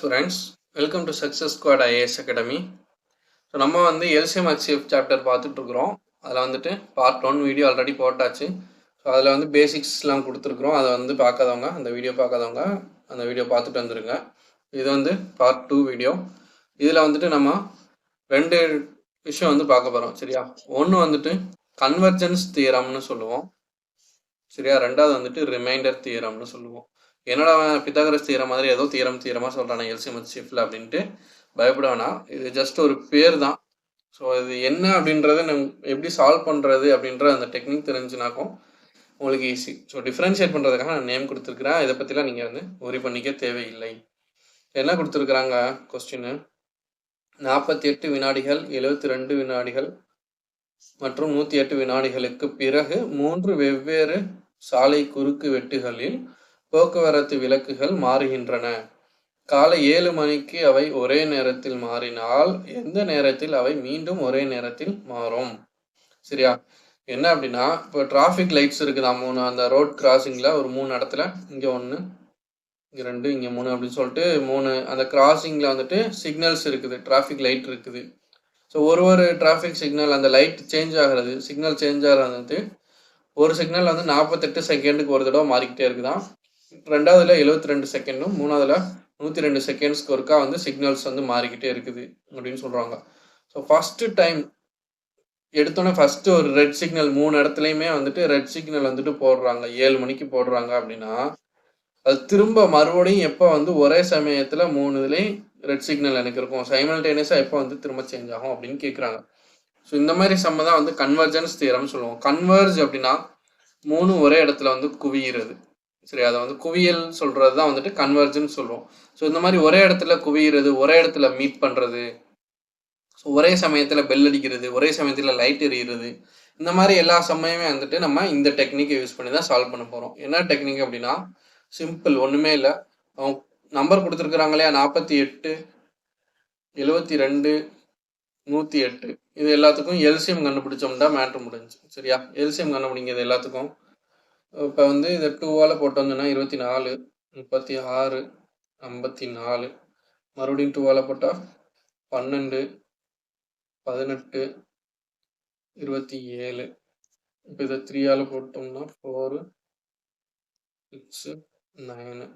aspirants, welcome to Success Squad IAS Academy. So நம்ம வந்து LCM HCF chapter பார்த்துட்ருக்குறோம். அதில் வந்துட்டு பார்ட் 1 வீடியோ ஆல்ரெடி போட்டாச்சு. ஸோ அதில் வந்து பேசிக்ஸ்லாம் கொடுத்துருக்குறோம். அதை வந்து பார்க்காதவங்க அந்த வீடியோ பார்த்துட்டு வந்துருங்க. இது வந்து பார்ட் 2 வீடியோ. இதில் வந்துட்டு நம்ம 2 விஷயம் வந்து பார்க்க போகிறோம். சரியா? ஒன்று வந்துட்டு கன்வர்ஜென்ஸ் தியரம்னு சொல்லுவோம். சரியா? ரெண்டாவது வந்துட்டு ரிமைண்டர் தியரம்னு சொல்லுவோம். என்னடா பித்தாகரஸ் தியரம் மாதிரி ஏதோ தியரமாக சொல்கிறானே எல்சிஎம் HCFல அப்படின்ட்டு பயப்பட வேணாம். இது ஜஸ்ட் ஒரு பேர் தான். ஸோ இது என்ன அப்படின்றத நம்ம எப்படி சால்வ் பண்ணுறது அப்படின்ற அந்த டெக்னிக் தெரிஞ்சுனாக்கும் உங்களுக்கு ஈஸி. ஸோ டிஃப்ரென்ஷியேட் பண்ணுறதுக்காக நான் நேம் கொடுத்துருக்குறேன். இதை பற்றிலாம் நீங்கள் வந்து ஒரி பண்ணிக்க தேவையில்லை. என்ன கொடுத்துருக்குறாங்க கொஸ்டின்னு? 48 வினாடிகள், 72 வினாடிகள் மற்றும் 108 வினாடிகளுக்கு பிறகு 3 வெவ்வேறு சாலை குறுக்கு வெட்டுகளில் போக்குவரத்து விளக்குகள் மாறுகின்றன. காலை 7 மணிக்கு அவை ஒரே நேரத்தில் மாறினால் எந்த நேரத்தில் அவை மீண்டும் ஒரே நேரத்தில் மாறும்? சரியா? என்ன அப்படின்னா, இப்போ டிராஃபிக் லைட்ஸ் இருக்குதா 3, அந்த ரோட் கிராசிங்கில் ஒரு 3 இடத்துல, இங்கே 1, இங்கே 2, இங்கே 3 அப்படின்னு சொல்லிட்டு 3 அந்த கிராசிங்கில் வந்துட்டு சிக்னல்ஸ் இருக்குது, டிராஃபிக் லைட் இருக்குது. ஸோ ஒரு டிராஃபிக் சிக்னல் அந்த லைட் சேஞ்ச் ஆகிறது, சிக்னல் சேஞ்ச் ஆகிறது ஒரு சிக்னல் வந்து 48 செகண்டுக்கு ஒரு தடவை மாறிக்கிட்டே இருக்குதான். ரெண்டாவதுல 72 செகண்டும், மூணாவதுல 102 செகண்ட்ஸ்க்கு ஒருக்கா வந்து சிக்னல்ஸ் வந்து மாறிக்கிட்டே இருக்குது அப்படின்னு சொல்கிறாங்க. ஸோ ஃபஸ்ட்டு டைம் எடுத்தோன்னே ஃபஸ்ட்டு ஒரு ரெட் சிக்னல் 3 இடத்துலையுமே வந்துட்டு ரெட் சிக்னல் வந்துட்டு போடுறாங்க, 7 மணிக்கு போடுறாங்க அப்படின்னா, அது திரும்ப மறுபடியும் எப்போ வந்து ஒரே சமயத்தில் 3 இதுலேயும் ரெட் சிக்னல் எனக்கு இருக்கும், சைமல்டேனியஸாக எப்போ வந்து திரும்ப சேஞ்ச் ஆகும் அப்படின்னு கேட்குறாங்க. ஸோ இந்த மாதிரி சம்ம தான் வந்து கன்வர்ஜென்ஸ் தியரம்னு சொல்லுவோம். கன்வர்ஜ் அப்படின்னா 3 ஒரே இடத்துல வந்து குவியிறது. சரி, அதை வந்து குவியல் சொல்கிறது தான் வந்துட்டு கன்வர்ஜென்ஸ் சொல்லுவோம். ஸோ இந்த மாதிரி ஒரே இடத்துல குவியிறது, ஒரே இடத்துல மீட் பண்ணுறது, ஸோ ஒரே சமயத்தில் பெல் அடிக்கிறது, ஒரே சமயத்தில் லைட் எரியிறது, இந்த மாதிரி எல்லா சமயமே வந்துட்டு நம்ம இந்த டெக்னிக்கை யூஸ் பண்ணி தான் சால்வ் பண்ண போகிறோம். என்ன டெக்னிக் அப்படின்னா சிம்பிள், ஒன்றுமே இல்லை. அவங்க நம்பர் கொடுத்துருக்குறாங்க இல்லையா, 48, 72, 108, இது எல்லாத்துக்கும் எல்சிஎம் கண்டுபிடிச்சோம்னா மேட்ரு முடிஞ்சு. சரியா? எல்சிஎம் கண்டுபிடிங்கிறது எல்லாத்துக்கும். இப்போ வந்து இதை 2ஆல் போட்டு வந்தோன்னா 24, 36, 54, மறுபடியும் 2ஆல் போட்டால் 12, 18, 27. இப்போ இதை 3ஆல் போட்டோம்னா 4, 6, 9,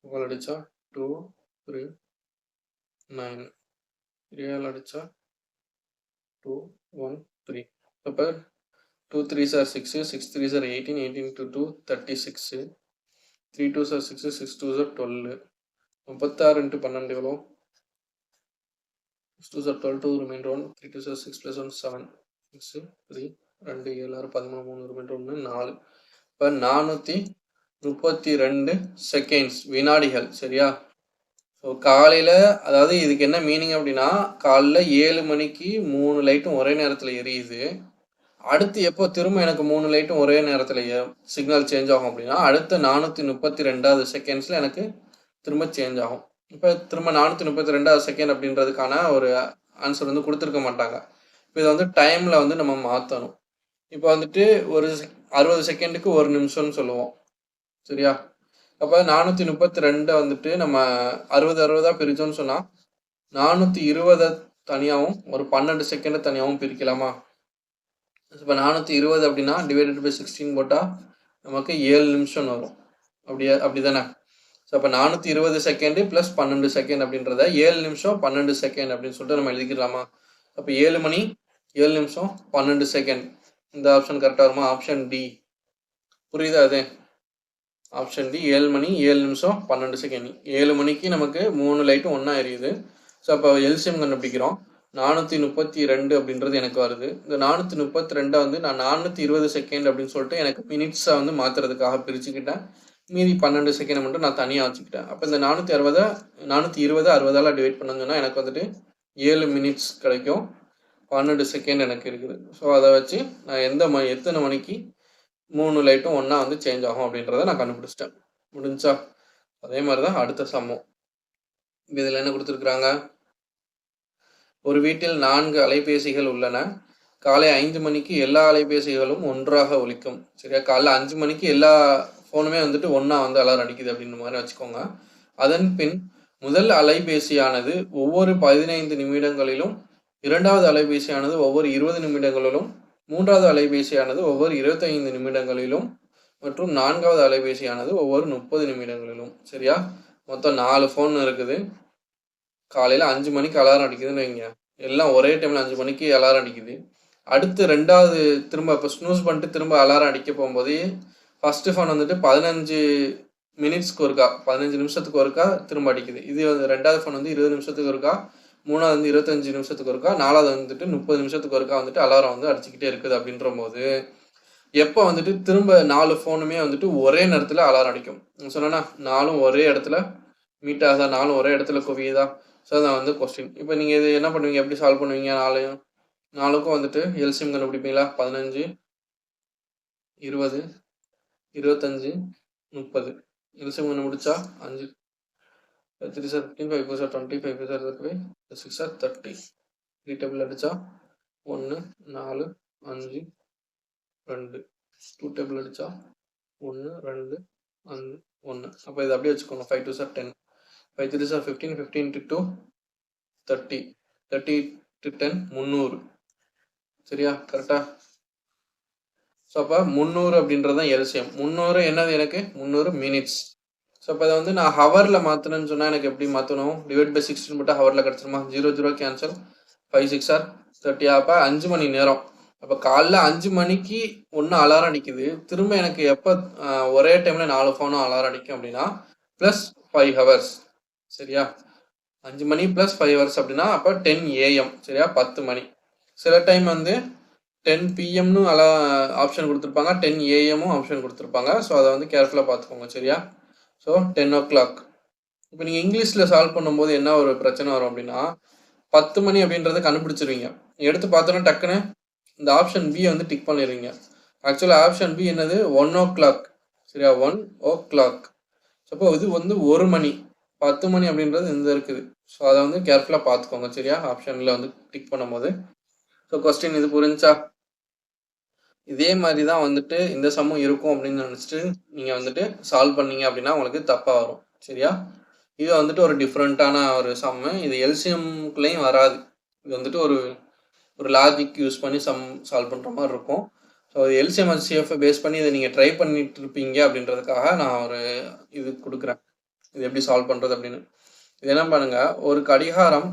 உங்கள் அடித்தா 2, 3, 9, 3ஆல் அடித்தா 2, 1, 3. அப்போ 2 3s are 6, 6 3s are 18, 18 to 2 36, 3 2s are 6, 6 2s are 12, 36 into 12 எவ்வளோ? 6 2s are 12, 2 remainder 1, 3 2s are 6 plus 1 7, 6 3 2 7 6 13 3 remainder 1 4. இப்போ 432 செகண்ட்ஸ், வினாடிகள். சரியா? ஸோ காலையில், அதாவது இதுக்கு என்ன மீனிங் அப்படின்னா, காலையில் 7 மணிக்கு 3 லைட்டும் ஒரே நேரத்தில் எரியுது. அடுத்து எப்போ திரும்ப எனக்கு 3 லைட்டும் ஒரே நேரத்தில் சிக்னல் சேஞ்ச் ஆகும் அப்படின்னா, அடுத்த 432 செகண்ட்ஸில் எனக்கு திரும்ப சேஞ்ச் ஆகும். இப்போ திரும்ப 432 செகண்ட் அப்படின்றதுக்கான ஒரு ஆன்சர் வந்து கொடுத்துருக்க மாட்டாங்க. இப்போ இதை வந்து டைமில் வந்து நம்ம மாற்றணும். இப்போ வந்துட்டு ஒரு 60 செகண்டுக்கு 1 நிமிஷம்னு சொல்லுவோம். சரியா? அப்போ 432 வந்துட்டு நம்ம 60 பிரித்தோன்னு சொன்னால் 420 தனியாகவும் ஒரு 12 செகண்டை தனியாகவும் பிரிக்கலாமா? இப்போ 420 அப்படின்னா டிவைடட் பை 16 போட்டால் நமக்கு 7 நிமிஷம் வரும். அப்படி தானே? ஸோ அப்போ 420 செகண்டு ப்ளஸ் 12 செகண்ட் அப்படின்றத 7 நிமிஷம் 12 செகண்ட் அப்படின்னு சொல்லிட்டு நம்ம எழுதிக்கலாமா? அப்போ 7 மணி 7 நிமிஷம் 12 செகண்ட், இந்த ஆப்ஷன் கரெக்டாக வருமா? Option D. புரியுதா? அது ஆப்ஷன் டி, 7 மணி 7 நிமிஷம் 12 செகண்ட். 7 மணிக்கு நமக்கு 3 லைட்டும் ஒன்றா எரியுது. ஸோ அப்போ எல்சிஎம் கண்டுபிடிக்கிறோம். 432 அப்படின்றது எனக்கு வருது. இந்த 432 வந்து நான் 420 செகண்ட் அப்படின்னு சொல்லிட்டு எனக்கு மினிட்ஸை வந்து மாற்றுறதுக்காக பிரிச்சுக்கிட்டேன். மீதி 12 செகண்ட் மட்டும் நான் தனியாக வச்சுக்கிட்டேன். அப்போ இந்த 420 60ஆல் டிவைட் பண்ணோம்னா எனக்கு வந்துட்டு 7 மினிட்ஸ் கிடைக்கும். 12 செகண்ட் எனக்கு இருக்குது. ஸோ அதை வச்சு நான் எத்தனை மணிக்கு 3 லைட்டும் ஒன்றா வந்து சேஞ்ச் ஆகும் அப்படின்றத நான் கண்டுபிடிச்சிட்டேன். முடிஞ்சா? அதே மாதிரி தான் அடுத்த சம்மம். இதில் என்ன கொடுத்துருக்குறாங்க? ஒரு வீட்டில் 4 அலைபேசிகள் உள்ளன. காலை 5 மணிக்கு எல்லா அலைபேசிகளும் ஒன்றாக ஒலிக்கும். சரியா? காலைல 5 மணிக்கு எல்லா ஃபோனுமே வந்துட்டு ஒன்றா வந்து அலாரம் அடிக்குது அப்படின்ற மாதிரி வச்சுக்கோங்க. அதன் பின் முதல் அலைபேசியானது ஒவ்வொரு 15 நிமிடங்களிலும், இரண்டாவது அலைபேசியானது ஒவ்வொரு 20 நிமிடங்களிலும், மூன்றாவது அலைபேசியானது ஒவ்வொரு 25 நிமிடங்களிலும் மற்றும் 4வது அலைபேசியானது ஒவ்வொரு 30 நிமிடங்களிலும். சரியா? மொத்தம் 4 ஃபோன் இருக்குது. காலையில 5 மணிக்கு அலாரம் அடிக்குதுன்னு வைங்க. எல்லாம் ஒரே டைம்ல 5 மணிக்கு அலாரம் அடிக்குது. அடுத்து 2வது திரும்ப இப்போ ஸ்னூஸ் பண்ணிட்டு திரும்ப அலாரம் அடிக்க போகும்போது, ஃபர்ஸ்ட்டு ஃபோன் வந்துட்டு 15 மினிட்ஸ்க்கு ஒருக்கா, 15 நிமிஷத்துக்கு ஒருக்கா திரும்ப அடிக்குது. இது 2வது ஃபோன் வந்து 20 நிமிஷத்துக்கு ஒருக்கா, 3வது வந்து 25 நிமிஷத்துக்கு ஒருக்கா, 4வது வந்துட்டு 30 நிமிஷத்துக்கு ஒருக்கா வந்துட்டு அலாரம் வந்து அடிச்சுக்கிட்டே இருக்குது. அப்படின்றபோது எப்போ வந்துட்டு திரும்ப 4 ஃபோனுமே வந்துட்டு ஒரே நேரத்தில் அலாரம் அடிக்கும். சொன்னேன்னா 4ம் ஒரே இடத்துல மீட் ஆகுதா, 4ம் ஒரே இடத்துல குவியுதா? ஸோ அதான் வந்து கொஸ்டின். இப்போ நீங்கள் இது என்ன பண்ணுவீங்க, எப்படி சால்வ் பண்ணுவீங்க? 4க்கும் வந்துட்டு எல்சிஎம் கண்டுபிடிப்பீங்களா? 15, 20, 25, 30. எல்சிஎம் கண்டுபிடிச்சா 5 3 sir 15, 5 sir 20, 5 sir 35, 6 sir 30. 3 table அடித்தா 1, 4, 5, 2. 2 டேபிள் அடித்தா 1, 2, 5, 1. அப்போ இது அப்படியே வச்சுக்கோங்க. 5 2 சார் 10, 5 3 சார் 15, 15 to 2 30, 30 to 10 300. சரியா? கரெக்டா? ஸோ அப்போ 300 அப்படின்றது தான் எல்சிஎம். 300 என்னது எனக்கு? 300 மினிட்ஸ். ஸோ அப்போ அதை வந்து நான் ஹவரில் மாற்றணும்னு சொன்னால் எனக்கு எப்படி மாற்றணும்? டிவைட் பை 16 மட்டும் ஹவரில் கிடச்சிருமா? 0 0 கேன்சல், 5 6 ஆர் 30. அப்போ 5 மணி நேரம். அப்போ காலைல 5 மணிக்கு ஒன்று அலாரம் அடிக்குது. திரும்ப எனக்கு எப்போ ஒரே டைமில் 4 ஃபோனும் அலாரம் அடிக்கும் அப்படின்னா ப்ளஸ் 5 ஹவர்ஸ். சரியா? 5 மணி ப்ளஸ் 5 ஹவர்ஸ் அப்படின்னா அப்போ 10 AM. சரியா? 10 மணி. சில டைம் வந்து 10 பிஎம்னு ஆப்ஷன் கொடுத்துருப்பாங்க, 10 AM ஆப்ஷன் கொடுத்துருப்பாங்க. ஸோ அதை வந்து கேர்ஃபுல்லாக பார்த்துக்கோங்க. சரியா? So 10 o'clock. இப்போ நீங்கள் இங்கிலீஷில் சால்வ் பண்ணும்போது என்ன ஒரு பிரச்சனை வரும் அப்படின்னா 10 மணி அப்படின்றத கண்டுபிடிச்சிருவீங்க. எடுத்து பார்த்தோன்னா டக்குன்னு இந்த ஆப்ஷன் பி வந்து டிக் பண்ணிடுவீங்க. ஆக்சுவலாக ஆப்ஷன் பி என்னது? 1 o'clock. சரியா? 1 o'clock. ஸோ இது வந்து 1 மணி. 10 மணி அப்படின்றது இந்த இருக்குது. ஸோ அதை வந்து கேர்ஃபுல்லாக பார்த்துக்கோங்க. சரியா? ஆப்ஷனில் வந்து டிக் பண்ணும்போது. ஸோ கொஸ்டின் இது புரிஞ்சா? இதே மாதிரி தான் வந்துட்டு இந்த சம்மும் இருக்கும் அப்படின்னு நினச்சிட்டு நீங்கள் வந்துட்டு சால்வ் பண்ணீங்க அப்படின்னா உங்களுக்கு தப்பாக வரும். சரியா? இது வந்துட்டு ஒரு டிஃப்ரெண்ட்டான ஒரு சம்மு. இது எல்சிஎம்குள்ளேயும் வராது. இது வந்துட்டு ஒரு லாஜிக் யூஸ் பண்ணி சம் சால்வ் பண்ணுற மாதிரி இருக்கும். ஸோ எல்சிஎம் ஹெச்சிஎஃப் பேஸ் பண்ணி இதை நீங்கள் ட்ரை பண்ணிட்டு இருப்பீங்க அப்படின்றதுக்காக நான் ஒரு இது கொடுக்குறேன். இது எப்படி சால்வ் பண்ணுறது அப்படின்னு. இது என்ன பண்ணுங்கள், ஒரு கடிகாரம்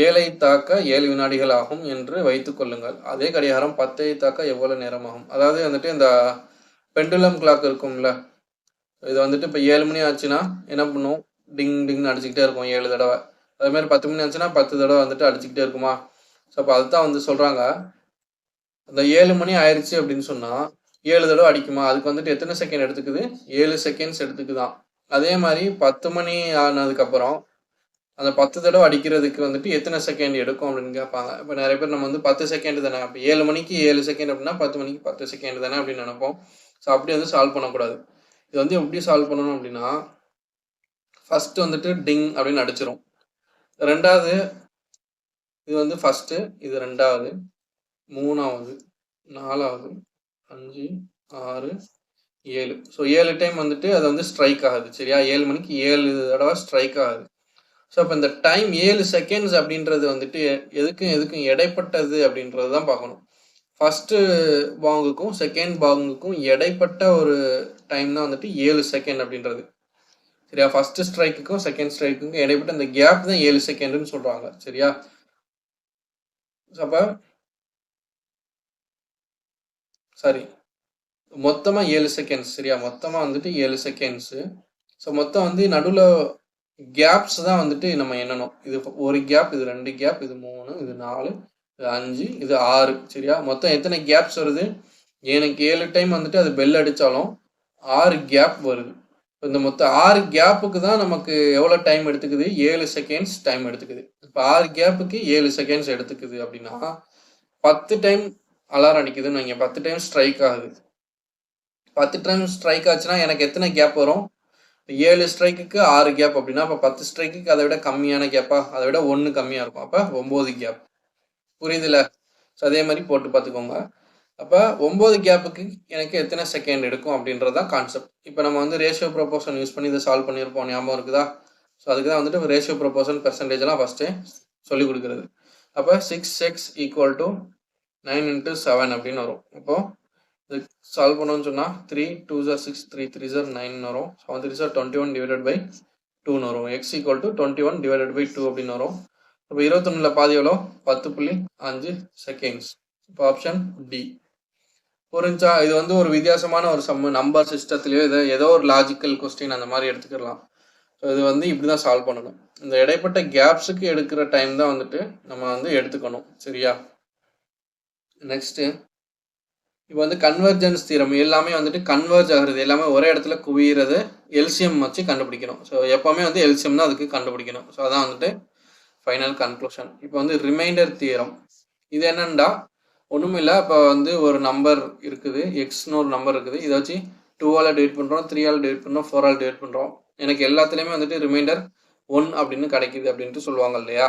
7ஐ தாக்க 7 வினாடிகள் ஆகும் என்று வைத்துக் கொள்ளுங்கள். அதே கடிகாரம் 10ஐ தாக்க எவ்வளோ நேரம் ஆகும்? அதாவது வந்துட்டு இந்த பெண்டுலம் கிளாக் இருக்கும்ல, இது வந்துட்டு இப்போ 7 மணி ஆச்சுன்னா என்ன பண்ணும்? டிங் டிங்னு அடிச்சுக்கிட்டே இருக்கும் 7 தடவை. அதேமாதிரி 10 மணி ஆச்சுன்னா 10 தடவை வந்துட்டு அடிச்சுக்கிட்டே இருக்குமா? ஸோ அப்போ அதுதான் வந்து சொல்கிறாங்க, அந்த 7 மணி ஆயிடுச்சு அப்படின்னு சொன்னால் 7 தடவை அடிக்குமா? அதுக்கு வந்துட்டு எத்தனை செகண்ட் எடுத்துக்குது? 7 செகண்ட்ஸ் எடுத்துக்குதான். அதே மாதிரி 10 மணி ஆனதுக்கப்புறம் அந்த 10 தடவை அடிக்கிறதுக்கு வந்துட்டு எத்தனை செகண்ட் எடுக்கும் அப்படின்னு கேட்பாங்க. இப்போ நிறைய பேர் நம்ம வந்து 10 செகண்ட் தானே, அப்போ 7 மணிக்கு 7 செகண்ட் அப்படின்னா 10 மணிக்கு 10 செகண்ட் தானே அப்படின்னு நினைப்போம். ஸோ அப்படி வந்து சால்வ் பண்ணக்கூடாது. இது வந்து எப்படி சால்வ் பண்ணணும் அப்படின்னா, ஃபஸ்ட்டு வந்துட்டு டிங் அப்படின்னு அடிச்சிடும். ரெண்டாவது இது வந்து ஃபஸ்ட்டு, இது ரெண்டாவது, மூணாவது, நாலாவது, 5, 6, 7. ஸோ 7 டைம் வந்துட்டு அது வந்து ஸ்ட்ரைக் ஆகுது. சரியா? 7 மணிக்கு 7 தடவை ஸ்ட்ரைக் ஆகுது. ஸோ அப்போ இந்த டைம் 7 செகண்ட்ஸ் அப்படின்றது வந்துட்டு எதுக்கும் இடைப்பட்டது அப்படின்றது தான் பார்க்கணும். ஃபஸ்ட்டு பாங்குக்கும் செகண்ட் பாங்குக்கும் இடைப்பட்ட ஒரு டைம் தான் வந்துட்டு 7 செகண்ட் அப்படின்றது. சரியா? ஃபஸ்ட்டு ஸ்ட்ரைக்குக்கும் செகண்ட் ஸ்ட்ரைக்குக்கும் இடைப்பட்ட இந்த கேப் தான் 7 செகண்டுன்னு சொல்கிறாங்க. சரியா? அப்போ சாரி, மொத்தமாக 7 செகண்ட்ஸ். சரியா? மொத்தமாக வந்துட்டு 7 செகண்ட்ஸு. ஸோ மொத்தம் வந்து நடுவில் கேப்ஸ் தான் வந்துட்டு நம்ம எண்ணணும். இது ஒரு கேப், இது 2 கேப், இது 3, இது 4, இது 5, இது 6. சரியா? மொத்தம் எத்தனை கேப்ஸ் வருது? எனக்கு 7 டைம் வந்துட்டு அது பெல் அடித்தாலும் 6 கேப் வருது. இந்த மொத்தம் 6 கேப்புக்கு தான் நமக்கு எவ்வளோ டைம் எடுத்துக்குது? 7 செகண்ட்ஸ் டைம் எடுத்துக்குது. இப்போ 6 கேப்புக்கு 7 செகண்ட்ஸ் எடுத்துக்குது அப்படின்னா 10 டைம் அலாரம் அடிக்குதுன்னு வைங்க, 10 டைம் ஸ்ட்ரைக் ஆகுது. 10 டைம் ஸ்ட்ரைக் ஆச்சுன்னா எனக்கு எத்தனை கேப் வரும்? 7 ஸ்ட்ரைக்குக்கு 6 கேப் அப்படின்னா அப்போ 10 ஸ்ட்ரைக்குக்கு அதை விட கம்மியான கேப்பா? அதை விட 1 கம்மியாக இருக்கும். அப்போ 9 கேப். புரியுதுல்ல? ஸோ அதே மாதிரி போட்டு பார்த்துக்கோங்க. அப்போ 9 கேப்புக்கு எனக்கு எத்தனை செகண்ட் எடுக்கும் அப்படின்றது தான் கான்செப்ட். இப்போ நம்ம வந்து ரேஷியோ ப்ரொபோர்ஷன் யூஸ் பண்ணி இதை சால்வ் பண்ணியிருப்போம், ஞாபகம் இருக்குதா? ஸோ அதுக்கு தான் வந்துட்டு ரேஷியோ ப்ரொபோர்ஷன் பெர்சன்டேஜ்லாம் ஃபஸ்ட்டே சொல்லிக் கொடுக்குறது. அப்போ 6x ஈக்குவல் டு 9 × 7 அப்படின்னு வரும். இப்போது இது சால்வ் பண்ணோன்னு சொன்னால் 3 2 6 3 3 9 வரும். 7 3 21 டிவைடட் பை 2 வரும். X equal to 21 divided by 2 அப்படின்னு வரும். இப்போ 21 பாதி எவ்வளோ 10.5 செகண்ட்ஸ். இப்போ ஆப்ஷன் டி. புரிஞ்சா? இது வந்து ஒரு வித்தியாசமான ஒரு சம்மு, நம்பர் சிஸ்டத்துலேயோ ஏதோ ஒரு லாஜிக்கல் கொஸ்டின் அந்த மாதிரி எடுத்துக்கலாம். ஸோ இது வந்து இப்படி தான் சால்வ் பண்ணணும். இந்த இடைப்பட்ட கேப்ஸுக்கு எடுக்கிற டைம் தான் வந்துட்டு நம்ம வந்து எடுத்துக்கணும். சரியா? நெக்ஸ்ட்டு இப்போ வந்து கன்வர்ஜென்ஸ் தீரம் எல்லாமே வந்துட்டு கன்வர்ஜ் ஆகிறது, எல்லாமே ஒரே இடத்துல குவிகிறது எல்சிஎம் வச்சு கண்டுபிடிக்கணும். ஸோ எப்போவுமே வந்து எல்சிஎம் தான் அதுக்கு கண்டுபிடிக்கணும். ஸோ அதான் வந்துட்டு ஃபைனல் கன்க்ளூஷன். இப்போ வந்து ரிமைண்டர் தியரம். இது என்னென்னா ஒன்றும் இல்லை. இப்போ வந்து ஒரு நம்பர் இருக்குது, எக்ஸ்னு ஒரு நம்பர் இருக்குது. இதை வச்சு 2ஆல் டிவைட் பண்ணுறோம், 3ஆல் டிவைட் பண்ணுறோம், 4ஆல் டிவைட் பண்ணுறோம். எனக்கு எல்லாத்துலேயுமே வந்துட்டு ரிமைண்டர் 1 அப்படின்னு கிடைக்குது அப்படின்ட்டு சொல்லுவாங்க இல்லையா?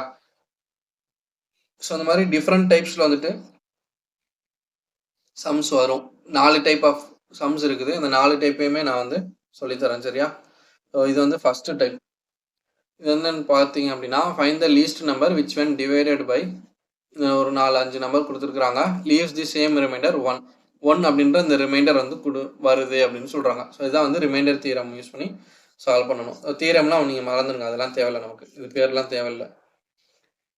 ஸோ அந்த மாதிரி டிஃப்ரெண்ட் டைப்ஸில் வந்துட்டு சம்ஸ் வரும். 4 டைப் ஆஃப் சம்ஸ் இருக்குது. இந்த 4 டைப்பையுமே நான் வந்து சொல்லித்தரேன். சரியா? ஸோ இது வந்து ஃபஸ்ட்டு டைப். இது என்னன்னு பார்த்தீங்க அப்படின்னா, find the least number which when divided by ஒரு 4-5 நம்பர் கொடுத்துருக்குறாங்க. லீவ்ஸ் தி சேம் ரிமைண்டர் 1 அப்படின்ற இந்த ரிமைண்டர் வந்து வருது அப்படின்னு சொல்கிறாங்க. ஸோ இதான் வந்து ரிமைண்டர் தியரம் யூஸ் பண்ணி சால்வ் பண்ணணும். தியரம்லாம் நீங்கள் மறந்துடுங்க, அதெல்லாம் தேவையில்லை நமக்கு, இது பேர்லாம் தேவையில்லை.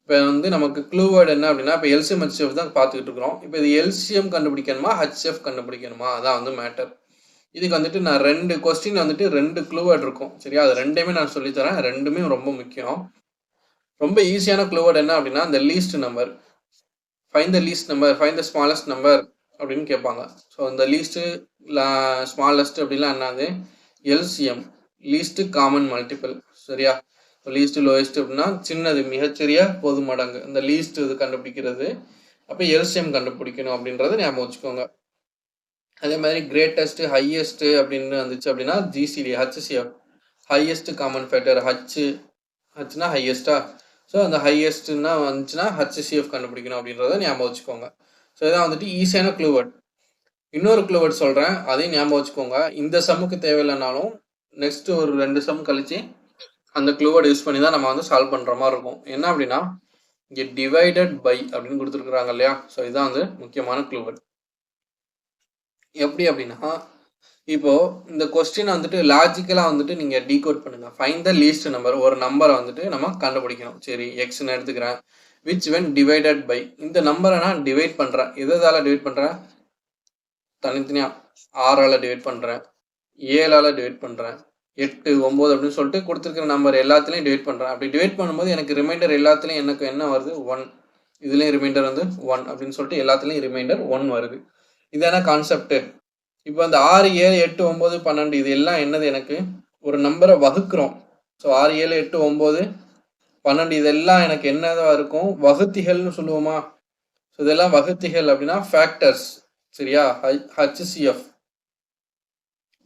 இப்போ வந்து நமக்கு க்ளூ வேர்டு என்ன அப்படின்னா, இப்போ எல்சிஎம் ஹெச்எஃப் தான் பார்த்துக்கிட்டு இருக்கிறோம். இப்போ இது எல்சிஎம் கண்டுபிடிக்கணுமா ஹெச்எஃப் கண்டுபிடிக்கணுமா, அதான் வந்து மேட்டர். இதுக்கு வந்துட்டு நான் 2 கொஸ்டின் வந்துட்டு 2 க்ளூ வேர்டு இருக்கும். சரியா? அது ரெண்டையுமே நான் சொல்லித்தரேன். ரெண்டுமே ரொம்ப முக்கியம். ரொம்ப ஈஸியான க்ளூ வேர்டு என்ன அப்படின்னா, இந்த least number. Find the least number, find the smallest number அப்படின்னு கேட்பாங்க. ஸோ இந்த லீஸ்ட்டு ஸ்மாலஸ்ட் அப்படிலாம் என்னது எல்சிஎம், லீஸ்ட்டு காமன் மல்டிபிள். சரியா? லீஸ்ட் லோயஸ்ட் அப்படின்னா சின்னது மிகச்சிறிய பொது மடங்கு. இந்த லீஸ்ட் இது கண்டுபிடிக்கிறது. அப்போ எல்சிஎம் கண்டுபிடிக்கணும் அப்படின்றத ஞாபகம் வச்சுக்கோங்க. அதே மாதிரி கிரேட்டஸ்ட் ஹையஸ்ட் அப்படின்னு வந்துச்சு அப்படின்னா GCD, HCF, highest common factor. ஹச்னா ஹையஸ்டா. ஸோ அந்த ஹையஸ்ட்னா வந்துச்சுன்னா ஹச்சிஎஃப் கண்டுபிடிக்கணும் அப்படின்றத ஞாபகம் வச்சுக்கோங்க. ஸோ இதான் வந்துட்டு ஈஸியான க்ளூவர்ட். இன்னொரு க்ளூவர்ட் சொல்கிறேன், அதையும் ஞாபகம் வச்சுக்கோங்க. இந்த சம்முக்கு தேவையில்லைனாலும் நெக்ஸ்ட் ஒரு 2 சம் கழிச்சு அந்த க்ளூவர்ட் யூஸ் பண்ணி தான் நம்ம வந்து சால்வ் பண்ணுற மாதிரி இருக்கும். என்ன அப்படின்னா, இங்கே டிவைடட் பை அப்படின்னு கொடுத்துருக்குறாங்க இல்லையா? ஸோ இதுதான் வந்து முக்கியமான க்ளூவர்ட். எப்படி அப்படின்னா, இப்போ இந்த கொஸ்டின் வந்துட்டு லாஜிக்கலாக வந்துட்டு நீங்கள் டீகோட் பண்ணுங்க. ஃபைண்ட் த லீஸ்ட் நம்பர், ஒரு நம்பரை வந்துட்டு நம்ம கண்டுபிடிக்கணும். சரி, எக்ஸ்ன்னு எடுத்துக்கிறேன். விச் வென் டிவைடட் பை, இந்த நம்பரை நான் டிவைட் பண்ணுறேன். எதால் டிவைட் பண்ணுறேன்? தனித்தனியாக 6ஆல் டிவைட் பண்ணுறேன், 7ஆல் டிவைட் பண்ணுறேன், 8 9 அப்படின்னு சொல்லிட்டு கொடுத்துருக்கிற நம்பர் எல்லாத்துலேயும் டிவைட் பண்ணுறேன். அப்படி டிவைட் பண்ணும்போது எனக்கு ரிமைண்டர் எல்லாத்துலேயும் எனக்கு என்ன வருது? 1. இதுலேயும் ரிமைண்டர் வந்து 1 அப்படின்னு சொல்லிட்டு எல்லாத்துலேயும் ரிமைண்டர் 1 வருது. இதான கான்செப்ட். இப்போ அந்த 6 7 8 9 12 இது எல்லாம் என்னது? எனக்கு ஒரு நம்பரை வகுக்கிறோம். ஸோ 6 7 8 9 12 இதெல்லாம் எனக்கு என்னதான் இருக்கும்? வகுத்திகள்னு சொல்லுவோமா? ஸோ இதெல்லாம் வகுத்திகள் அப்படின்னா ஃபேக்டர்ஸ். சரியா? ஹச்சிஎஃப்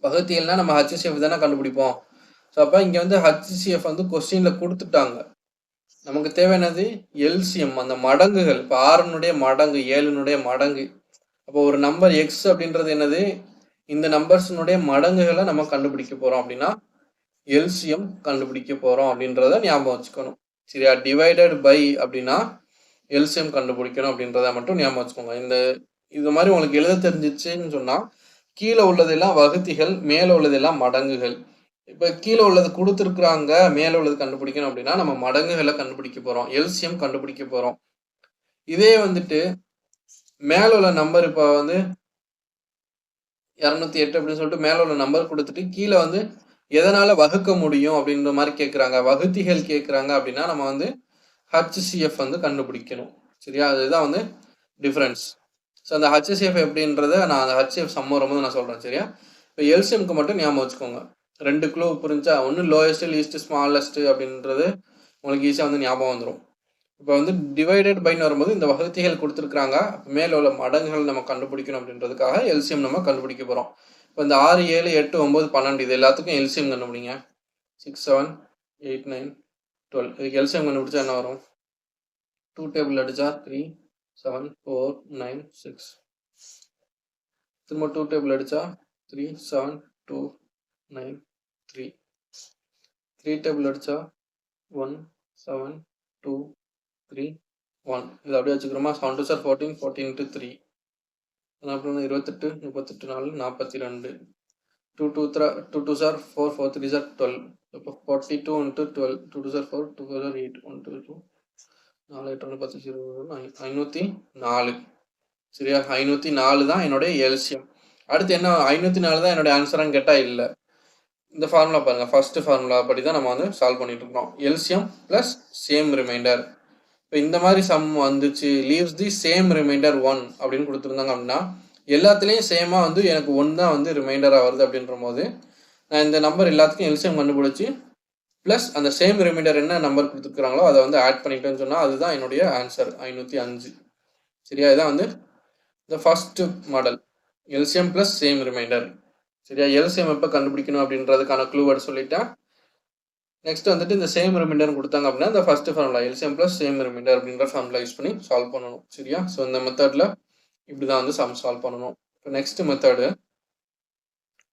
வகுத்திகள்னா நம்ம ஹச்சிஎஃப் தானே கண்டுபிடிப்போம். ஸோ அப்போ இங்கே வந்து ஹச்சிஎஃப் வந்து கொஸ்டினில் கொடுத்துட்டாங்க. நமக்கு தேவையானது எல்சிஎம், அந்த மடங்குகள். இப்போ 6னுடைய மடங்கு, 7னுடைய மடங்கு. அப்போ ஒரு நம்பர் எக்ஸ் அப்படின்றது என்னது? இந்த நம்பர்ஸினுடைய மடங்குகளை நம்ம கண்டுபிடிக்க போகிறோம் அப்படின்னா எல்சிஎம் கண்டுபிடிக்க போகிறோம் அப்படின்றத ஞாபகம் வச்சுக்கணும். சரியா? டிவைடட் பை அப்படின்னா எல்சிஎம் கண்டுபிடிக்கணும் அப்படின்றத மட்டும் ஞாபகம் வச்சுக்கோங்க. இது மாதிரி உங்களுக்கு எழுத தெரிஞ்சிச்சுன்னு சொன்னால் கீழே உள்ளதெல்லாம் வகுத்திகள், மேலே உள்ளதெல்லாம் மடங்குகள். இப்போ கீழே உள்ளது கொடுத்துருக்குறாங்க, மேலே உள்ளது கண்டுபிடிக்கணும் அப்படின்னா நம்ம மடங்குகளை கண்டுபிடிக்க போகிறோம், எல்சிஎம் கண்டுபிடிக்க போகிறோம். இதே வந்துட்டு மேலே உள்ள நம்பர் இப்போ வந்து 208 அப்படின்னு சொல்லிட்டு மேலே உள்ள நம்பர் கொடுத்துட்டு கீழே வந்து எதனால் வகுக்க முடியும் அப்படின்ற மாதிரி கேட்குறாங்க, வகுத்திகள் கேட்குறாங்க அப்படின்னா நம்ம வந்து ஹச்சிஎஃப் வந்து கண்டுபிடிக்கணும். சரியா? அதுதான் வந்து டிஃப்ரென்ஸ். ஸோ அந்த ஹச்சிஎஃப் எப்படின்றத நான் அந்த ஹச்சிஎஃப் சம் வரும்போது நான் சொல்கிறேன். சரியா? இப்போ எல்சிஎம்க்கு மட்டும் ஞாபகம் வச்சுக்கோங்க. 2 க்ளூ புரிஞ்சா? ஒன்று லோயஸ்ட், லீஸ்ட், ஸ்மாலஸ்ட் அப்படின்றது உங்களுக்கு ஈஸியாக வந்து ஞாபகம் வந்துடும். இப்போ வந்து டிவைடட் பைன்னு வரும்போது இந்த வகுத்திகள் கொடுத்துருக்குறாங்க, மேலே உள்ள மடங்குகள் நம்ம கண்டுபிடிக்கணும் அப்படின்றதுக்காக எல்சிஎம் நம்ம கண்டுபிடிக்க போகிறோம். இப்போ இந்த 6 7 8 9 12 இது எல்லாத்துக்கும் எல்சிஎம் கண்டுபிடிங்க. 6 7 8 9 12 இதுக்கு எல்சிஎம் கண்டுபிடிச்சா என்ன வரும்? 2 டேபிள் அடிச்சா 3 7 4 9 6. திரும்ப 2 டேபிள் அடிச்சா 3 7 2 9 3. 3 டேபிள் அடிச்சா 1 7 2 3 1 இது அப்படியே வச்சுக்கிறோமா. 7 2 சார் 14 14 into 3 அப்புறம் 28 38 4 42 2 2 2 2 சார் 4 4 3 சார் 12 இப்போ 42 into 12 2 2 சார் 4 2 4 சார் 8 1 2 2 4 8 10 20 504 சரியா. 504 தான் என்னுடைய எல்சியம். அடுத்து என்ன 504 தான் என்னுடைய ஆன்சரான்னு கேட்டால் இல்லை. இந்த ஃபார்முலா பாருங்கள், ஃபர்ஸ்ட் ஃபார்முலா படி தான் நம்ம வந்து சால்வ் பண்ணிட்டு இருக்கோம். எல்சியம் ப்ளஸ் சேம் ரிமைண்டர். இப்போ இந்த மாதிரி சம் வந்துச்சு, லீவ்ஸ் தி சேம் ரிமைண்டர் 1 அப்படின்னு கொடுத்துருந்தாங்க அப்படின்னா எல்லாத்துலேயும் சேமாக வந்து எனக்கு 1 தான் வந்து ரிமைண்டராக வருது அப்படின்ற போது நான் இந்த நம்பர் எல்லாத்துக்கும் எல்சியம் கண்டுபிடிச்சி ப்ளஸ் அந்த சேம் ரிமைண்டர் என்ன நம்பர் கொடுத்துருக்குறாங்களோ அதை வந்து ஆட் பண்ணிட்டேன்னு சொன்னால் அதுதான் என்னுடைய ஆன்சர் 505. சரியா, இதான் வந்து இந்த first model LCM plus same remainder. சரியா, எல்சியம் எப்போ கண்டுபிடிக்கணும் அப்படின்றதுக்கான க்ளூ வேர்ட் சொல்லிட்டேன். நெக்ஸ்ட் வந்துட்டு இந்த சேம் ரிமைண்டர் கொடுத்தாங்க அப்படின்னா இந்த first formula LCM plus same remainder அப்படின்ற ஃபார்முலா யூஸ் பண்ணி சால்வ் பண்ணணும். சரியா, ஸோ இந்த மெத்தடில் இப்படி தான் வந்து சம் சால்வ் பண்ணணும். இப்போ நெக்ஸ்ட் மெத்தடு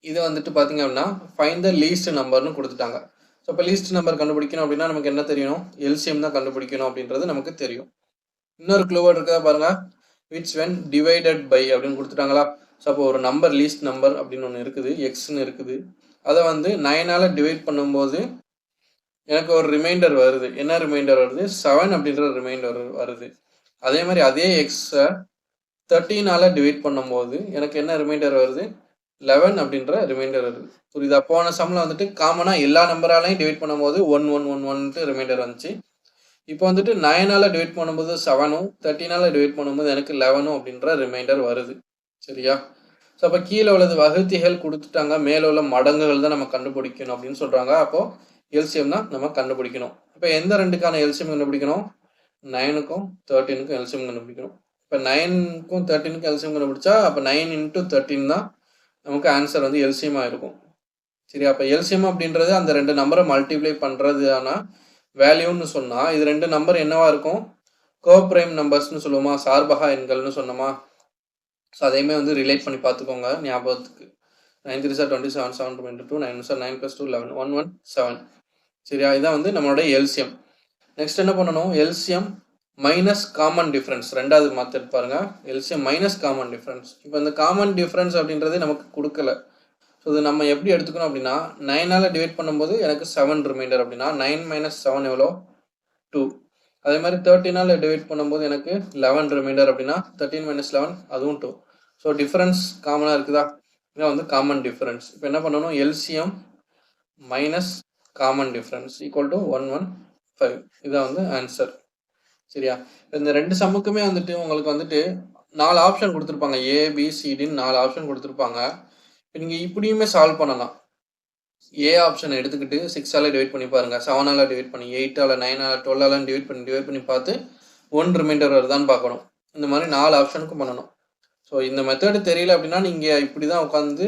இது வந்துட்டு பார்த்தீங்க அப்படின்னா ஃபைண்ட் த லீஸ்ட் நம்பர்னு கொடுத்துட்டாங்க. ஸோ இப்போ லீஸ்ட் நம்பர் கண்டுபிடிக்கணும் அப்படின்னா நமக்கு என்ன தெரியணும், எல்சியம் தான் கண்டுபிடிக்கணும் அப்படின்றது நமக்கு தெரியும். இன்னொரு க்ளூ வேர்ட் இருக்கா பாருங்க, விச் வென் டிவைடட் பை அப்படின்னு கொடுத்துட்டாங்களா. ஸோ அப்போ ஒரு நம்பர் லீஸ்ட் நம்பர் அப்படின்னு ஒன்று இருக்குது, எக்ஸ்ன்னு இருக்குது. அதை வந்து 9ஆல் டிவைட் பண்ணும்போது எனக்கு ஒரு ரிமைண்டர் வருது. என்ன ரிமைண்டர் வருது, 7 அப்படின்ற ரிமைண்டர் வருது. அதே மாதிரி அதே எக்ஸை 13ஆல் டிவைட் பண்ணும்போது எனக்கு என்ன ரிமைண்டர் வருது, 11 அப்படின்ற ரிமைண்டர் வருது. புரியுதா. போன சம்மில் வந்துட்டு காமனாக எல்லா நம்பராலையும் டிவைட் பண்ணும்போது 1 1 1 1 ரிமைண்டர் வந்துச்சு. இப்போ வந்துட்டு 9ஆல் டிவைட் பண்ணும்போது 7ம் 13ஆல் டிவைட் பண்ணும்போது எனக்கு 11 அப்படின்ற ரிமைண்டர் வருது. சரியா. ஸோ அப்போ கீழே உள்ளது வகுத்திகள் கொடுத்துட்டாங்க, மேலே உள்ள மடங்குகள் தான் நம்ம கண்டுபிடிக்கணும் அப்படின்னு சொல்கிறாங்க. அப்போது எல்சியம் தான் நம்ம கண்டுபிடிக்கணும். இப்போ எந்த ரெண்டுக்கான எல்சியம் கண்டுபிடிக்கணும், 9க்கும் 13க்கும் எல்சியம் கண்டுபிடிக்கணும். இப்போ 9க்கும் 13க்கும் எல்சியம் கண்டுபிடிச்சா அப்போ 9 into 13 தான் நமக்கு ஆன்சர் வந்து எல்சியமாக இருக்கும். சரி, அப்போ எல்சியம் அப்படின்றது அந்த ரெண்டு நம்பரை மல்டிப்ளை பண்ணுறதுனா வேல்யூன்னு சொன்னால் இது ரெண்டு நம்பர் என்னவா இருக்கும், கோப்ரைம் நம்பர்ஸ்னு சொல்லுவோமா, சார்பகா எண்கள்னு சொன்னோமா. ஸோ அதையுமே வந்து ரிலேட் பண்ணி பார்த்துக்கோங்க ஞாபகத்துக்கு. 9 3 சார் 27 7 2 2 9 சார் 9 + 2 11 1 1 7. சரியா, இதான் வந்து நம்மளுடைய எல்சியம். நெக்ஸ்ட் என்ன பண்ணணும், எல்சியம் மைனஸ் காமன் டிஃப்ரென்ஸ். ரெண்டாவது மெத்தட் பாருங்க, எல்சியம் மைனஸ் காமன் டிஃப்ரென்ஸ். இப்போ இந்த காமன் டிஃப்ரென்ஸ் அப்படின்றது நமக்கு கொடுக்கல. ஸோ இது நம்ம எப்படி எடுத்துக்கணும் அப்படின்னா 9ஆல் டிவைட் பண்ணும்போது எனக்கு 7 ரிமைண்டர் அப்படின்னா 9 - 7 எவ்வளோ, 2. அதே மாதிரி 13ஆல் டிவைட் பண்ணும்போது எனக்கு 11 ரிமைண்டர் அப்படின்னா 13 - 11 அதுவும் 2. ஸோ டிஃப்ரென்ஸ் காமனாக இருக்குதா, இதான் வந்து காமன் டிஃப்ரென்ஸ். இப்போ என்ன பண்ணணும், LCM minus common difference equal to 115. இதான் வந்து ஆன்சர். சரியா, இந்த ரெண்டு சம்முக்குமே வந்துட்டு உங்களுக்கு வந்துட்டு 4 ஆப்ஷன் கொடுத்துருப்பாங்க, ஏபிசிடின்னு 4 ஆப்ஷன் கொடுத்துருப்பாங்க. இப்போ நீங்கள் இப்படியுமே சால்வ் பண்ணலாம். ஏ ஆப்ஷனை எடுத்துக்கிட்டு 6ஆல் டிவைட் பண்ணி பாருங்கள், 7ஆல் டிவைட் பண்ணி 8ஆல் 9ஆல் 12ஆல் டிவைட் பண்ணி பார்த்து 1 ரிமைண்டர் வருதான்னு பார்க்கணும். இந்த மாதிரி 4 ஆப்ஷனுக்கும் பண்ணணும். ஸோ இந்த மெத்தடு தெரியல அப்படின்னா நீங்கள் இப்படி தான் உட்காந்து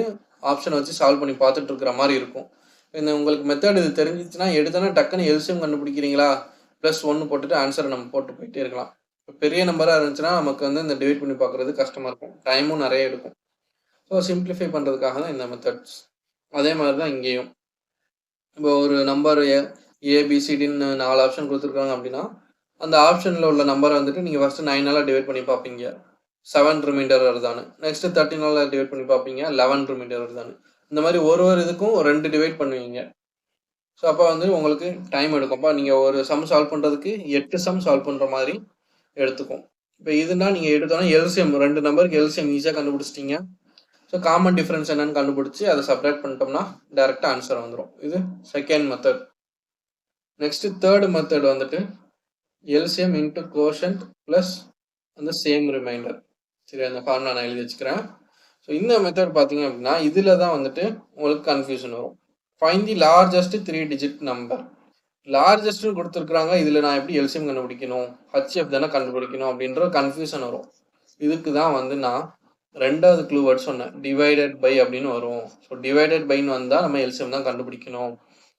ஆப்ஷனை வச்சு சால்வ் பண்ணி பார்த்துட்டு இருக்கிற மாதிரி இருக்கும். இந்த உங்களுக்கு மெத்தட் இது தெரிஞ்சிச்சுன்னா எடுத்தோன்னா டக்குன்னு எல்சியம் கண்டுபிடிக்கிறீங்களா, +1 போட்டுட்டு ஆன்சரை நம்ம போட்டு போயிட்டே இருக்கலாம். இப்போ பெரிய நம்பராக இருந்துச்சுன்னா நமக்கு வந்து இந்த டிவைட் பண்ணி பார்க்குறது கஷ்டமாக இருக்கும், டைமும் நிறைய எடுக்கும். ஸோ சிம்பிளிஃபை பண்ணுறதுக்காக தான் இந்த மெத்தட்ஸ். அதே மாதிரி தான் இங்கேயும் இப்போ ஒரு நம்பர் ஏபிசிடின்னு 4 ஆப்ஷன் கொடுத்துருக்காங்க அப்படின்னா அந்த ஆப்ஷனில் உள்ள நம்பரை வந்துட்டு நீங்கள் ஃபஸ்ட்டு 9ஆல் டிவைட் பண்ணி பார்ப்பீங்க, 7 ரிமைண்டர் வருதானு. நெக்ஸ்ட் 13ஆல் டிவைட் பண்ணி பார்ப்பீங்க, 11 ரிமைண்டர் வருதானு. இந்த மாதிரி ஒரு இதுக்கும் 2 டிவைட் பண்ணுவீங்க. ஸோ அப்போ வந்து உங்களுக்கு டைம் எடுக்கும். அப்போ நீங்கள் ஒரு சம் சால்வ் பண்ணுறதுக்கு 8 சம் சால்வ் பண்ணுற மாதிரி எடுத்துக்கும். இப்போ இதுனா நீங்கள் எடுத்தோன்னா எல்சிஎம் 2 நம்பருக்கு எல்சிஎம் ஈஸியாக கண்டுபிடிச்சிட்டிங்க. ஸோ காமன் டிஃப்ரென்ஸ் என்னன்னு கண்டுபிடிச்சி அதை செப்பரேட் பண்ணிட்டோம்னா டேரெக்டாக ஆன்சர் வந்துடும். இது second method. Next third method வந்துட்டு எல்சிஎம் இன்ட்டு கோஷன்ட் ப்ளஸ் அந்த சேம் ரிமைண்டர். சரி, அந்த ஃபார்முலா நான் எழுதி வச்சுக்கிறேன். ஸோ இந்த மெத்தட் பார்த்தீங்க அப்படின்னா இதில் தான் வந்துட்டு உங்களுக்கு கன்ஃபியூஷன் வரும். Find the largest 3 digit number. லார்ஜஸ்ட்னு கொடுத்துருக்குறாங்க, இதில் நான் எப்படி எல்சிஎம் கண்டுபிடிக்கணும், ஹச்எஃப் தானே கண்டுபிடிக்கணும் அப்படின்ற கன்ஃபியூஷன் வரும். இதுக்கு தான் வந்து நான் ரெண்டாவது க்ளூ வேர்ட் சொன்னேன், டிவைடட் பை அப்படின்னு வரும். ஸோ டிவைடட் பைன்னு வந்தால் நம்ம எல்சிஎம் தான் கண்டுபிடிக்கணும்.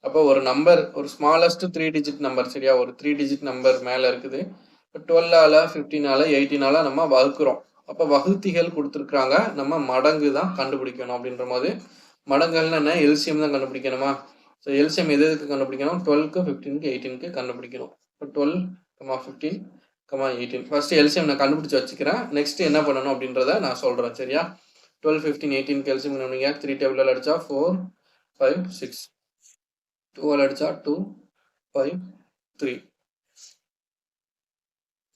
அப்போ ஒரு நம்பர், ஒரு ஸ்மாலஸ்ட் 3 டிஜிட் நம்பர், சரியா, ஒரு 3 டிஜிட் நம்பர் மேலே இருக்குது. இப்போ 12ஆல் 15ஆல் 18ஆல் நம்ம வகுக்கிறோம். அப்போ வகுத்திகள் கொடுத்துருக்குறாங்க, நம்ம மடங்கு தான் கண்டுபிடிக்கணும். அப்படின்ற போது மடங்குகள்னு என்ன, எல்சிஎம் தான் கண்டுபிடிக்கணுமா. ஸோ எல்சிஎம் எதுக்கு கண்டுபிடிக்கணும்? 12க்கு 15க்கு 18க்கு கண்டுபிடிக்கணும். இப்போ 12, 15, 18 ஃபர்ஸ்ட் எல்சிஎம் நான் கண்டுபிடிச்சி வச்சுக்கிறேன். நெக்ஸ்ட் என்ன பண்ணணும் அப்படின்றத நான் சொல்கிறேன். சரியா? 12, 15, 18க்கு எல்சிஎம் கண்டுபிடிங்க. 3 டேபிளில் அடித்தா 4, 5, 6. 2 அடித்தா 2, 5, 3.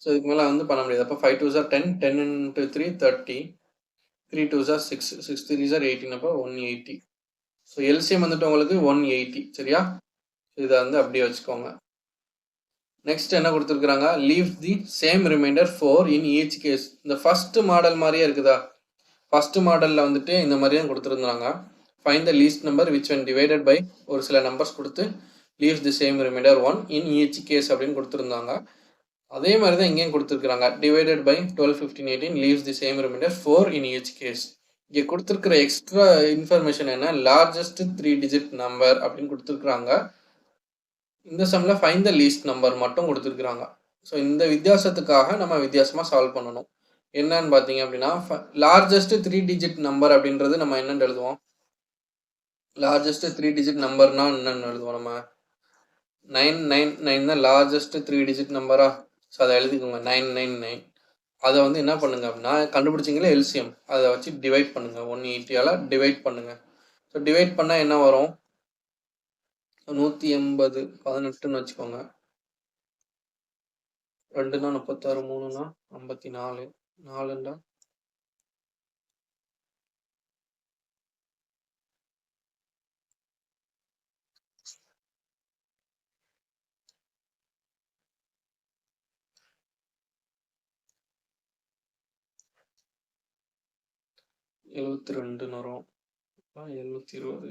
ஸோ இதுக்கு மேலே வந்து பண்ண முடியாது. அப்போ 5 2s are 10, 10 into 3 30, 3 2s are 6, 6 3s are 18, அப்போ 180. ஸோ எல்சிஎம் வந்துட்டு உங்களுக்கு 180. சரியா? இதை வந்து அப்படியே வச்சுக்கோங்க. நெக்ஸ்ட் என்ன கொடுத்துருக்குறாங்க? Leave the same remainder 4 in each case. இந்த ஃபர்ஸ்ட் மாடல் மாதிரியே இருக்குதா? ஃபர்ஸ்ட் மாடலில் வந்துட்டு இந்த மாதிரி தான் கொடுத்துருந்தாங்க. Find the least number which when divided by ஒரு சில நம்பர்ஸ் கொடுத்து leave the same remainder 1 in each case அப்படின்னு கொடுத்துருந்தாங்க. அதே மாதிரி தான் இங்கேயும் கொடுத்துருக்குறாங்க. Divided by 12, 15, 18 leaves the same remainder 4 in each case. இங்கே கொடுத்துருக்கிற எக்ஸ்ட்ரா இன்ஃபர்மேஷன் என்ன? லார்ஜஸ்ட் 3 டிஜிட் நம்பர் அப்படின்னு கொடுத்துருக்குறாங்க. இந்த சம்மில் ஃபைண்ட் த லீஸ்ட் நம்பர் மட்டும் கொடுத்துருக்குறாங்க. ஸோ இந்த வித்தியாசத்துக்காக நம்ம வித்தியாசமாக சால்வ் பண்ணணும். என்னன்னு பார்த்தீங்க அப்படின்னா, லார்ஜஸ்ட் 3 டிஜிட் நம்பர் அப்படின்றது நம்ம என்னென்னு எழுதுவோம்? லார்ஜஸ்ட் 3 டிஜிட் நம்பர்னா என்னென்னு எழுதுவோம்? நம்ம 999 தான் லார்ஜஸ்ட் 3 டிஜிட் நம்பரா? ஸோ அதை எழுதிக்கோங்க 999. அதை வந்து என்ன பண்ணுங்க அப்படின்னா, கண்டுபிடிச்சிங்களே எல்சிஎம், அதை வச்சு டிவைட் பண்ணுங்க. 180ஆல் டிவைட் பண்ணுங்க. ஸோ டிவைட் பண்ணால் என்ன வரும்? 180 18ன்னு வச்சுக்கோங்க. 2னா 36, 3னா 54, 4ண்டா 72ன்னு வரும். 720.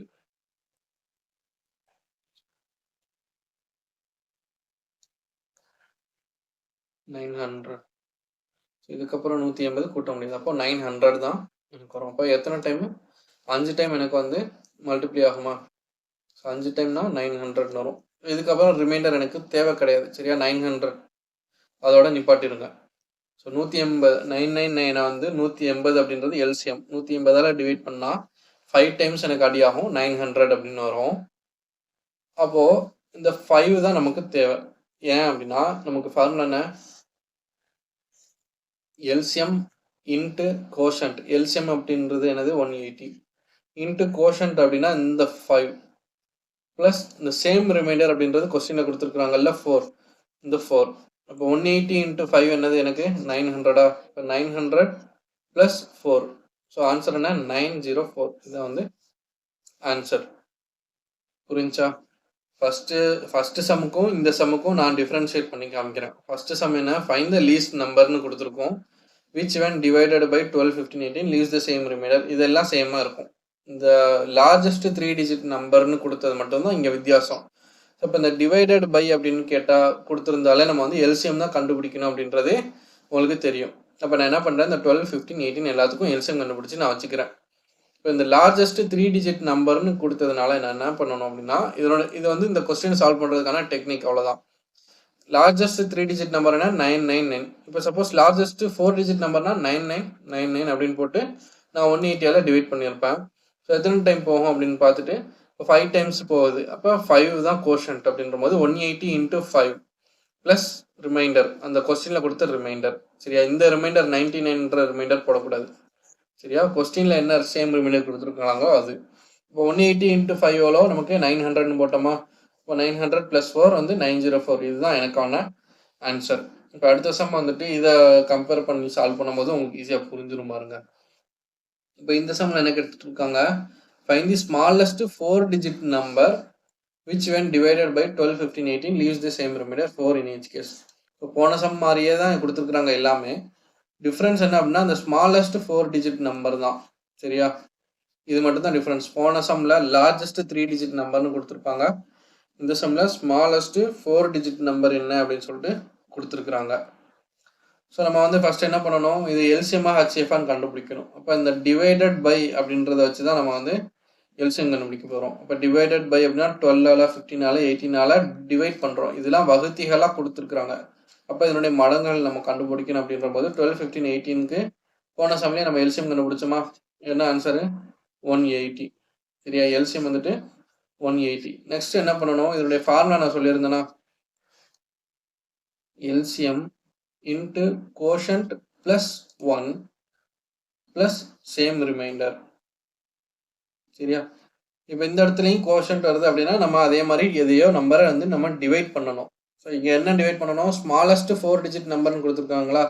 இதுக்கப்புறம் 180 கூட்ட முடியாது. அப்போ 900 தான் எனக்கு வரும். அப்போ எத்தனை டைமு? 5 டைம் எனக்கு வந்து மல்டிப்ளை ஆகுமா? ஸோ 5 டைம்னா 900 வரும். இதுக்கப்புறம் ரிமைண்டர் எனக்கு தேவை கிடையாது. சரியா? 900 அதோட நிப்பாட்டிடுங்க. ஸோ 180 999 வந்து 180 அப்படின்றது எல்சிஎம். 180ஆல் டிவைட் பண்ணால் 5 டைம்ஸ் எனக்கு அடி ஆகும். 900 அப்படின்னு வரும். அப்போது இந்த 5 தான் நமக்கு தேவை. ஏன் அப்படின்னா நமக்கு ஃபார்முலா என்ன? LCM into quotient. எல்சிஎம் அப்படின்றது என்னது? 180 இன்ட்டு கோஷன்ட் அப்படின்னா இந்த 5 ப்ளஸ் இந்த சேம் ரிமைண்டர் அப்படின்றது கொஸ்டினில் கொடுத்துருக்குறாங்கல்ல 4, இந்த 4. அப்போ 180 இன்ட்டு 5 என்னது எனக்கு? 900. இப்போ 900 ப்ளஸ் 4. ஸோ ஆன்சர் என்ன? 904. இதான் வந்து ஆன்சர். புரிஞ்சா? ஃபஸ்ட்டு சம்முக்கும் இந்த சம்முக்கும் நான் டிஃப்ரென்ஷியேட் பண்ணி காமிக்கிறேன். ஃபஸ்ட்டு சம் என்ன? ஃபைண்ட் த லீஸ்ட் நம்பர்னு கொடுத்துருக்கோம். Which when divided by 12, 15, 18 leaves the same remainder. இதெல்லாம் சேமாக இருக்கும். இந்த லார்ஜஸ்ட் 3 டிஜிட் நம்பர்னு கொடுத்தது மட்டும்தான் இங்கே வித்தியாசம். ஸோ இப்போ இந்த டிவைடட் பை அப்படின்னு கேட்டால் கொடுத்துருந்தாலே நம்ம வந்து எல்சிஎம் தான் கண்டுபிடிக்கணும் அப்படின்றது உங்களுக்கு தெரியும். அப்போ நான் என்ன பண்ணுறேன்? இந்த 12, 15, 18 எல்லாத்துக்கும் எல்சிஎம் கண்டுபிடிச்சி நான் வச்சுக்கிறேன். இப்போ இந்த லார்ஜஸ்ட் 3 டிஜிட் நம்பர்னு கொடுத்ததுனால நான் என்ன பண்ணணும் அப்படின்னா, இது வந்து இந்த கொஸ்டின் சால்வ் பண்ணுறதுக்கான டெக்னிக், அவ்வளோதான். லார்ஜஸ்ட் 3 டிஜிட் நம்பர்னா 999. இப்போ சப்போஸ் லார்ஜஸ்ட் 4 டிஜிட் நம்பர்னா 9999 அப்படின்னு போட்டு நான் 180ஆல் டிவைட் பண்ணியிருப்பேன். ஸோ எத்தனை டைம் போகும் அப்படின்னு பார்த்துட்டு, இப்போ 5 டைம்ஸ் போகுது. அப்போ 5 தான் கோஷன்ட் அப்படின்ற போது 180 இன்ட்டு 5 ப்ளஸ் ரிமைண்டர், அந்த கொஸ்டினில் கொடுத்த ரிமைண்டர். சரியா? இந்த ரிமைண்டர் 99ன்ற ரிமைண்டர் போடக்கூடாது. சரியா? கொஸ்டினில் என்ன சேம் ரிமைண்டர் கொடுத்துருக்காங்களோ அது. இப்போ 180 இன்ட்டு 5 எவ்வளோ? நமக்கு 900ன்னு போட்டோமா? இப்போ 900 ப்ளஸ் 4 வந்து 904. இதுதான் எனக்கான ஆன்சர். இப்போ அடுத்த சம் வந்துட்டு இதை கம்பேர் பண்ணி சால்வ் பண்ணும்போது உங்களுக்கு ஈஸியாக புரிஞ்சிடும் பாருங்க. இப்போ இந்த சம்மில் என்ன கேட்டுருக்காங்க? Find the smallest 4 digit number which when divided by 12, 15, 18 leaves the same remainder 4 in each case. இப்போ போன சம் மாதிரியே தான் கொடுத்துருக்குறாங்க எல்லாமே. டிஃப்ரென்ஸ் என்ன அப்படின்னா அந்த ஸ்மாலஸ்ட் 4 டிஜிட் நம்பர் தான். சரியா? இது மட்டும் தான் டிஃப்ரென்ஸ். போன சம்மில் லார்ஜஸ்ட் 3 டிஜிட் நம்பர்னு கொடுத்துருப்பாங்க. இந்த சம்மில் ஸ்மாலஸ்ட் 4 டிஜிட் நம்பர் என்ன அப்படின்னு சொல்லிட்டு கொடுத்துருக்குறாங்க. ஸோ நம்ம வந்து ஃபஸ்ட் என்ன பண்ணணும்? இது எல்சிஎம்மாக ஹெச்எஃப்னு கண்டுபிடிக்கணும். அப்போ இந்த டிவைடட் பை அப்படின்றத வச்சு தான் நம்ம வந்து எல்சிஎம் கண்டுபிடிக்க போகிறோம். இப்போ டிவைடட் பை அப்படின்னா 12ஆல் 15ஆல் 18ஆல் டிவைட் பண்ணுறோம். இதெல்லாம் வகுத்திகளாக கொடுத்துருக்குறாங்க. அப்போ இதனுடைய மடங்கள் நம்ம கண்டுபிடிக்கணும் அப்படின்ற போது 12, 15, 18க்கு போன சமயம் நம்ம எல்சிஎம் கண்டுபிடிச்சோமா? என்ன ஆன்சரு? 180. சரியா? எல்சிஎம் வந்துட்டு 180. நெக்ஸ்ட் என்ன பண்ணணும், இதனுடைய ஃபார்முலா நான் சொல்லியிருந்தேன்னா LCM into quotient plus 1 plus same remainder. சரியா? இப்போ இந்த இடத்துலையும் கோஷன்ட் வருது அப்படின்னா நம்ம அதே மாதிரி எதையோ நம்பரை வந்து நம்ம டிவைட் பண்ணணும். ஸோ இங்கே என்ன டிவைட் பண்ணணும், ஸ்மாலஸ்ட் 4 டிஜிட் நம்பர்னு கொடுத்துருக்காங்களா,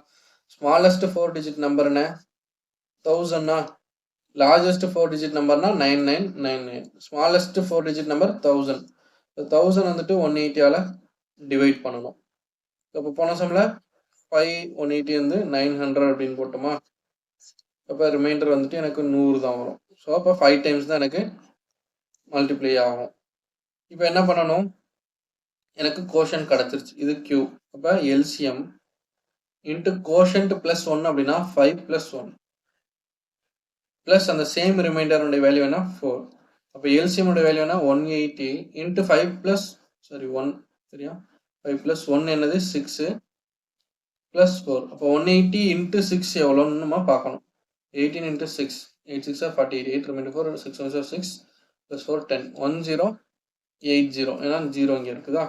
ஸ்மாலஸ்ட் 4 டிஜிட் நம்பர்னு 1000னா, லார்ஜஸ்ட் 4 டிஜிட் நம்பர்னா 9999, ஸ்மாலஸ்ட் 4 டிஜிட் நம்பர் 1000. 1000 வந்துட்டு 180ஆல் டிவைட் பண்ணணும். இப்போ போன சம்மில் 5 180 வந்து 900 அப்படின்னு போட்டோமா, அப்போ ரிமைண்டர் வந்துட்டு எனக்கு 100 தான் வரும். ஸோ அப்போ 5 டைம்ஸ் தான் எனக்கு மல்டிப்ளை ஆகும். இப்போ என்ன பண்ணணும், எனக்கு கோஷன்ட் கிடச்சிருச்சு, இது Q. அப்போ LCM இன்ட்டு கோஷன்ட் ப்ளஸ் 1 அப்படின்னா 5 + 1 ப்ளஸ் அந்த சேம் ரிமைண்டருடைய வேல்யூ என்ன 4. அப்போ எல்சிஎம்முடைய வேல்யூ என்ன 180 இன்ட்டு 5 ப்ளஸ் 1 சரியா, 5 + 1 என்னது 6 + 4. அப்போ 180 இன்ட்டு 6 எவ்வளோன்னு நம்ம பார்க்கணும். 18 இன்ட்டு 6, 8 6 48, 8 ரிமைண்டர் 4, 6 1 6 + 4 10, 1080. ஏன்னா 0 இங்கே இருக்குதா,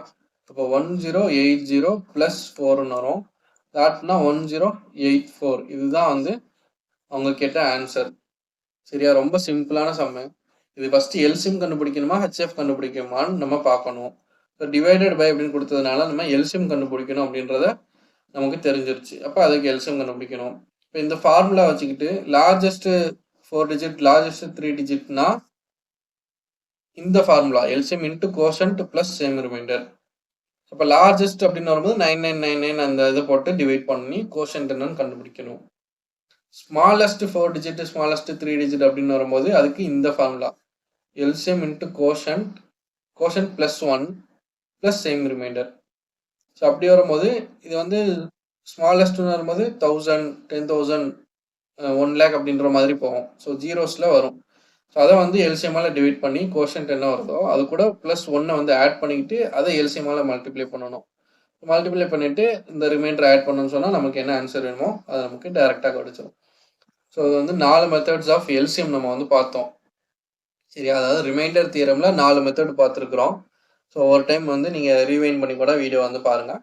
அப்போ 1080 + 4ன்னு வரும். தாட்னா 1084. இதுதான் வந்து அவங்க கேட்ட ஆன்சர். சரியா, ரொம்ப சிம்பிளான சம்மு. இது ஃபஸ்ட்டு எல்சிஎம் கண்டுபிடிக்கணுமா ஹெச்எஃப் கண்டுபிடிக்கணுமான்னு நம்ம பார்க்கணும். ஸோ டிவைடட் பை அப்படின்னு கொடுத்ததுனால நம்ம எல்சிஎம் கண்டுபிடிக்கணும் அப்படின்றத நமக்கு தெரிஞ்சிருச்சு. அப்போ அதுக்கு எல்சிஎம் கண்டுபிடிக்கணும். இப்போ இந்த ஃபார்முலா வச்சுக்கிட்டு லார்ஜஸ்ட் 4 டிஜிட் லார்ஜஸ்ட் 3 டிஜிட்னா இந்த formula LCM into quotient plus same remainder. அப்போ லார்ஜஸ்ட் அப்படின்னு வரும்போது 9999 அந்த இதை போட்டு டிவைட் பண்ணி கோஷன்ட் என்னன்னு கண்டுபிடிக்கணும். ஸ்மாலஸ்ட் 4 டிஜிட் ஸ்மாலஸ்ட் 3 டிஜிட் அப்படின்னு வரும்போது அதுக்கு இந்த formula LCM into quotient plus 1 plus same remainder. So அப்படி வரும்போது இது வந்து ஸ்மாலஸ்ட்னு வரும்போது 1000 10,000 1 lakh அப்படின்ற மாதிரி போகும். ஸோ ஜீரோஸில் வரும். ஸோ அதை வந்து எல்சிஎம்மால் டிவைட் பண்ணி கோஷன்ட் என்ன வருதோ அது கூட ப்ளஸ் 1 வந்து ஆட் பண்ணிக்கிட்டு அதை எல்சிஎம்மால் மல்டிப்ளை பண்ணணும். மல்டிப்ளை பண்ணிவிட்டு இந்த ரிமைண்டர் ஆட் பண்ணணும்னு சொன்னால் நமக்கு என்ன ஆன்சர் வேணுமோ அது நமக்கு டைரெக்டாக கிடச்சிடும். ஸோ அது வந்து 4 மெத்தட்ஸ் ஆஃப் எல்சிஎம் நம்ம வந்து பார்த்தோம். சரியா, அதாவது ரிமைண்டர் தியரமில் 4 மெத்தட் பார்த்துருக்குறோம். ஸோ ஒரு டைம் வந்து நீங்கள் ரீவைண்ட் பண்ணி கூட வீடியோ வந்து பாருங்கள்.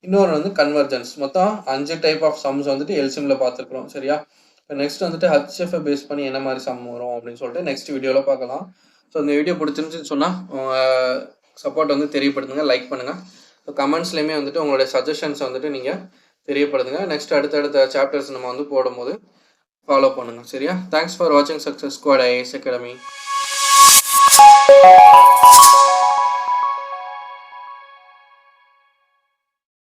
இன்னொரு வந்து கன்வர்ஜென்ஸ், மொத்தம் 5 டைப் ஆஃப் சம்ஸ் வந்துட்டு எல்சிஎம்மில் பார்த்துருக்குறோம். சரியா, இப்போ நெக்ஸ்ட் வந்துட்டு ஹெச்எஃப்ஐ பேஸ் பண்ணி என்ன மாதிரி சம் வரும் அப்படின்னு சொல்லிட்டு நெக்ஸ்ட் வீடியோவில் பார்க்கலாம். ஸோ இந்த வீடியோ பிடிச்சிருந்துச்சுன்னு சொன்னால் சப்போர்ட் வந்து தெரியப்படுத்துங்க, லைக் பண்ணுங்கள். ஸோ கமெண்ட்ஸ்லேயுமே வந்துட்டு உங்களுடைய சஜஷன்ஸ் வந்துட்டு நீங்கள் தெரியப்படுத்துங்க. நெக்ஸ்ட் அடுத்தடுத்த சாப்டர்ஸ் நம்ம வந்து போடும்போது ஃபாலோ பண்ணுங்கள். சரியா, தேங்க்ஸ் ஃபார் வாட்சிங் சக்ஸஸ் ஸ்குவாட் ஐஏஎஸ் அகாடமி.